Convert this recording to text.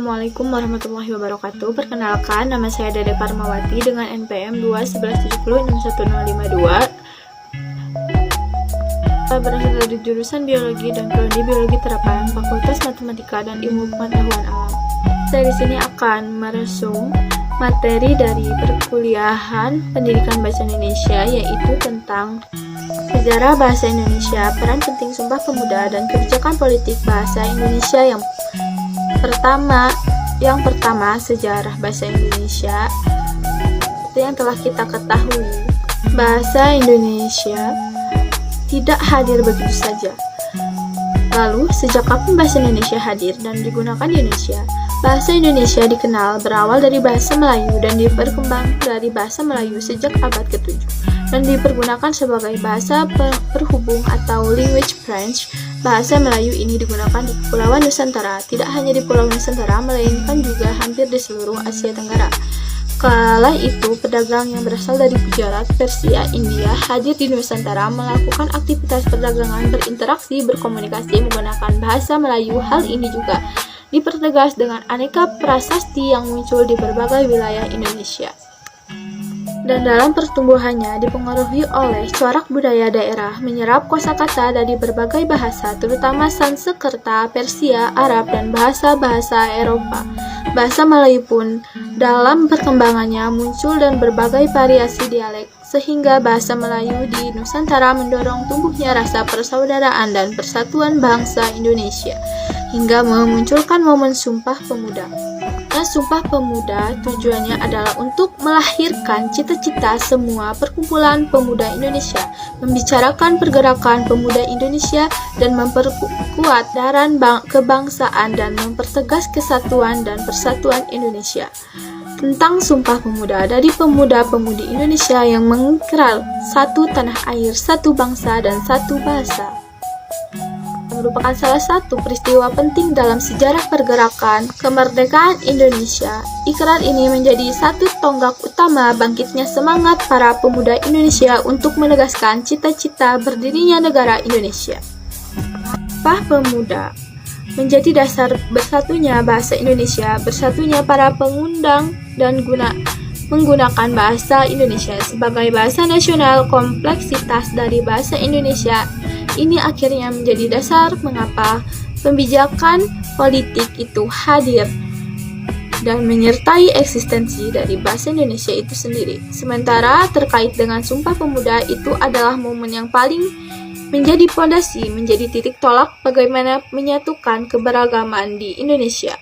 Assalamualaikum warahmatullahi wabarakatuh. Perkenalkan, nama saya Dede Parmawati dengan NPM 211706152. Berasal dari jurusan Biologi dan Prodi Biologi Terapan, Fakultas Matematika dan Ilmu Pengetahuan Alam. Saya di sini akan meresum materi dari perkuliahan Pendidikan Bahasa Indonesia, yaitu tentang sejarah bahasa Indonesia, peran penting Sumpah Pemuda, dan kebijakan politik bahasa Indonesia. Yang pertama, sejarah bahasa Indonesia. Seperti yang telah kita ketahui, bahasa Indonesia tidak hadir begitu saja. Lalu, sejak kapan bahasa Indonesia hadir dan digunakan di Indonesia? Bahasa Indonesia dikenal berawal dari bahasa Melayu dan berkembang dari bahasa Melayu sejak abad ke-7 dan dipergunakan sebagai bahasa perhubung atau language branch. Bahasa Melayu ini digunakan di Kepulauan Nusantara, tidak hanya di Pulau Nusantara, melainkan juga hampir di seluruh Asia Tenggara. Kala itu, pedagang yang berasal dari Gujarat, Persia, India hadir di Nusantara melakukan aktivitas perdagangan, berinteraksi, berkomunikasi menggunakan bahasa Melayu. Hal ini juga dipertegas dengan aneka prasasti yang muncul di berbagai wilayah Indonesia. Dan dalam pertumbuhannya dipengaruhi oleh corak budaya daerah, menyerap kosakata dari berbagai bahasa, terutama Sanskerta, Persia, Arab, dan bahasa-bahasa Eropa. Bahasa Melayu pun dalam perkembangannya muncul dan berbagai variasi dialek, sehingga bahasa Melayu di Nusantara mendorong tumbuhnya rasa persaudaraan dan persatuan bangsa Indonesia, hingga memunculkan momen Sumpah Pemuda. Sumpah Pemuda tujuannya adalah untuk melahirkan cita-cita semua perkumpulan pemuda Indonesia, membicarakan pergerakan pemuda Indonesia, dan memperkuat darah kebangsaan dan mempertegas kesatuan dan persatuan Indonesia. Tentang Sumpah Pemuda dari pemuda-pemudi Indonesia yang mengikrar satu tanah air, satu bangsa, dan satu bahasa, merupakan salah satu peristiwa penting dalam sejarah pergerakan kemerdekaan Indonesia. Ikrar ini menjadi satu tonggak utama bangkitnya semangat para pemuda Indonesia untuk menegaskan cita-cita berdirinya negara Indonesia. Sumpah Pemuda menjadi dasar bersatunya bahasa Indonesia, bersatunya para pengundang dan menggunakan bahasa Indonesia sebagai bahasa nasional. Kompleksitas dari bahasa Indonesia ini akhirnya menjadi dasar mengapa pembijakan politik itu hadir dan menyertai eksistensi dari bahasa Indonesia itu sendiri. Sementara terkait dengan Sumpah Pemuda, itu adalah momen yang paling menjadi fondasi, menjadi titik tolak bagaimana menyatukan keberagaman di Indonesia.